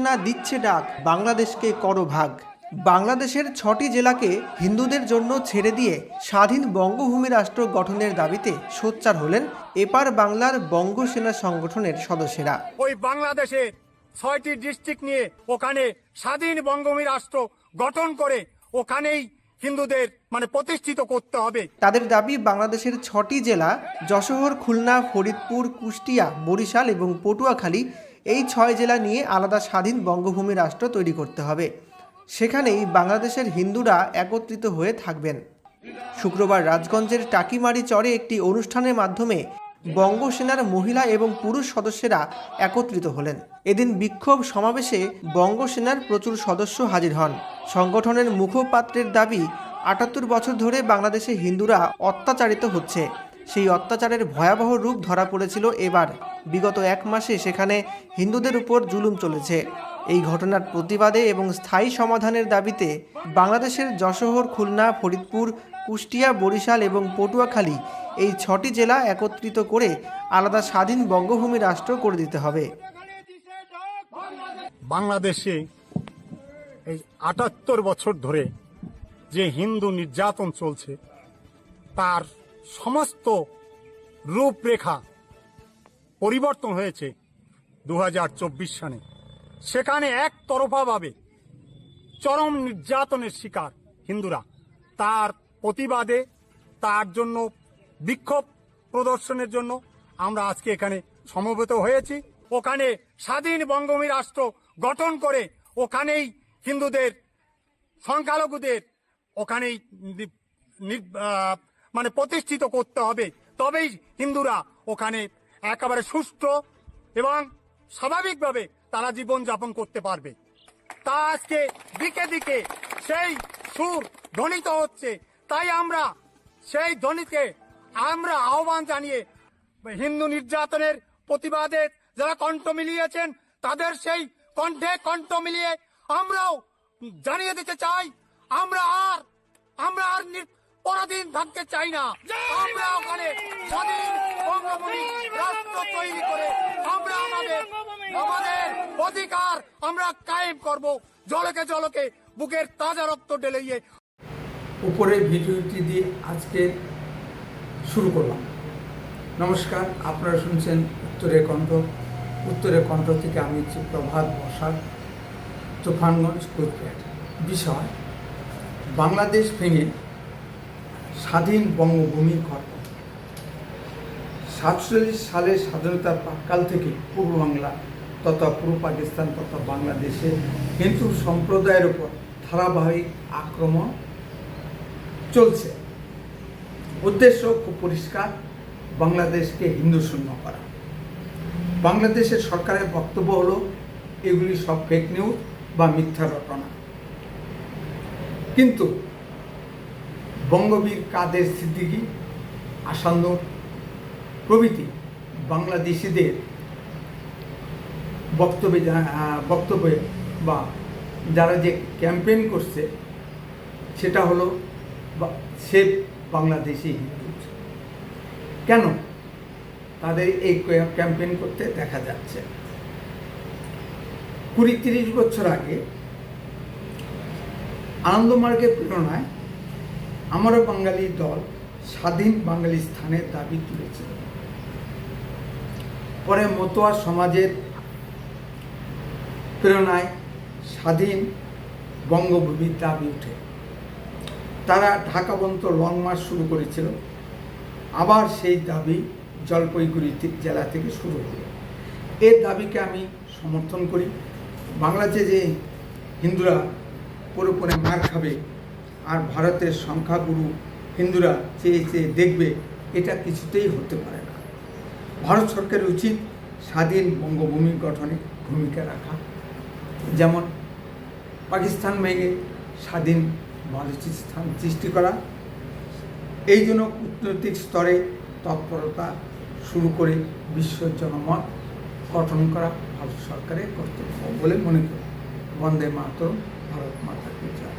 সেনা দিচ্ছে ডাক, বাংলাদেশকে করো ভাগ। বাংলাদেশের ৬টি জেলাকে হিন্দুদের জন্য ছেড়ে দিয়ে স্বাধীন বঙ্গভূমি রাষ্ট্র গঠনের দাবিতে সোচ্চার হলেন এপার বাংলার বঙ্গ সেনা সংগঠনের সদস্যরা। ওই বাংলাদেশে ৬টি ডিস্ট্রিক্ট নিয়ে ওখানে স্বাধীন বঙ্গভূমি রাষ্ট্র গঠন করে ওখানেই হিন্দুদের প্রতিষ্ঠিত করতে হবে। তাদের দাবি, বাংলাদেশের ৬টি জেলা যশোর, খুলনা, ফরিদপুর, কুষ্টিয়া, বরিশাল এবং পটুয়াখালী, এই ৬ জেলা নিয়ে আলাদা স্বাধীন বঙ্গভূমি রাষ্ট্র তৈরি করতে হবে। সেখানেই বাংলাদেশের হিন্দুরা একত্রিত হয়ে থাকবেন। শুক্রবার রাজগঞ্জের টাকিমারি চরে একটি অনুষ্ঠানের মাধ্যমে বঙ্গ সেনার মহিলা এবং পুরুষ সদস্যরা একত্রিত হলেন। এদিন বিক্ষোভ সমাবেশে বঙ্গ সেনার প্রচুর সদস্য হাজির হন। সংগঠনের মুখপাত্রের দাবি, ৭৮ বছর ধরে বাংলাদেশে হিন্দুরা অত্যাচারিত হচ্ছে। সেই অত্যাচারের ভয়াবহ রূপ ধরা পড়েছিল এবার। বিগত ১ মাসে সেখানে হিন্দুদের উপর জুলুম চলেছে। এই ঘটনার প্রতিবাদে এবং স্থায়ী সমাধানের দাবিতে বাংলাদেশের যশোর, খুলনা, ফরিদপুর, কুষ্টিয়া, বরিশাল এবং পটুয়াখালী, এই ৬টি জেলা একত্রিত করে আলাদা স্বাধীন বঙ্গভূমি রাষ্ট্র করে দিতে হবে। বাংলাদেশে এই ৭৮ বছর ধরে যে হিন্দু নির্যাতন চলছে তার সমস্ত রূপরেখা পরিবর্তন হয়েছে ২০২৪ সালে। সেখানে একতরফাভাবে চরম নির্যাতনের শিকার হিন্দুরা। তার প্রতিবাদে, তার জন্য বিক্ষোভ প্রদর্শনের জন্য আমরা আজকে এখানে সমবেত হয়েছি। ওখানে স্বাধীন বঙ্গভূমি রাষ্ট্র গঠন করে ওখানেই হিন্দুদের, সংখ্যালঘুদের ওখানেই প্রতিষ্ঠিত করতে হবে। তবেই হিন্দুরা ওখানে একেবারে সুষ্ঠু এবং স্বাভাবিকভাবে তারা জীবনযাপন করতে পারবে। তা আজকে দিকে দিকে সেই সুর ধ্বনিত হচ্ছে। তাই আমরা সেই ধ্বনিতে আমরা আহ্বান জানিয়ে হিন্দু নির্যাতনের প্রতিবাদে যারা কণ্ঠ মিলিয়েছেন তাদের সেই কণ্ঠে কণ্ঠ মিলিয়ে আমরাও জানিয়ে দিতে চাই, আমরা আর পরাধীন থাকতে চাই না। আমরা ওখানে স্বাধীন বঙ্গভূমি রাষ্ট্র তৈরি করে আমরা আমাদের অধিকার আমরা কায়েম করব। জলকে জলকে বুকের তাজা রক্ত ঢেলে উপরে ভিডিওটি দিয়ে আজকে শুরু করলাম। নমস্কার, আপনারা শুনছেন উত্তরের কণ্ঠ। উত্তরের কণ্ঠ থেকে আমি প্রভাত বসাক, তুফানগঞ্জ, কুচবিহার। বিষয়, বাংলাদেশ ভেঙে স্বাধীন বঙ্গভূমি গঠন। ৪৭ সালের স্বাধীনতার প্রাক্কাল থেকে পূর্ব বাংলা তথা পূর্ব পাকিস্তান তথা বাংলাদেশে হিন্দু সম্প্রদায়ের উপর ধারাবাহিক আক্রমণ চলছে। উদ্দেশ্য খুব পরিষ্কার, বাংলাদেশকে হিন্দু শূন্য করা। বাংলাদেশের সরকারের বক্তব্য হলো এগুলি সব ফেক নিউজ বা মিথ্যা রটনা। কিন্তু বঙ্গবীর কাদের সিদ্দিকী, আসান্দর প্রভৃতি বাংলাদেশিদের বক্তব্যে বা যারা যে ক্যাম্পেইন করছে সেটা হলো সেভ বাংলাদেশি হিন্দু। কেন তাদের এই ক্যাম্পেইন করতে দেখা যাচ্ছে? ২০-৩০ বছর আগে আনন্দমার্গের প্রেরণায় আমারও বাঙালি দল স্বাধীন বাঙালি স্থানের দাবি তুলেছিল। পরে মতুয়া সমাজের প্রেরণায় স্বাধীন বঙ্গভূমির দাবি উঠে তারা ঢাকা পর্যন্ত লং মার্চ শুরু করেছিল। আবার সেই দাবি জলপাইগুড়ি জেলা থেকে শুরু হলো। এর দাবিকে আমি সমর্থন করি। বাংলাদেশে যে হিন্দুরা পুরোপুরি মার খাবে আর ভারতের সংখ্যাগুরু হিন্দুরা চেয়ে চেয়ে দেখবে, এটা কিছুতেই হতে পারে না। ভারত সরকারের উচিত স্বাধীন বঙ্গভূমি গঠনে ভূমিকা রাখা। যেমন পাকিস্তান ভেঙে স্বাধীন বালুচিস্তান সৃষ্টি করা। এই জন্য কূটনৈতিক স্তরে তৎপরতা শুরু করে বিশ্ব জনমত গঠন করা ভারত সরকারের কর্তব্য বলে মনে করি। বন্দে মাতরম, ভারত মাতা কি জয়।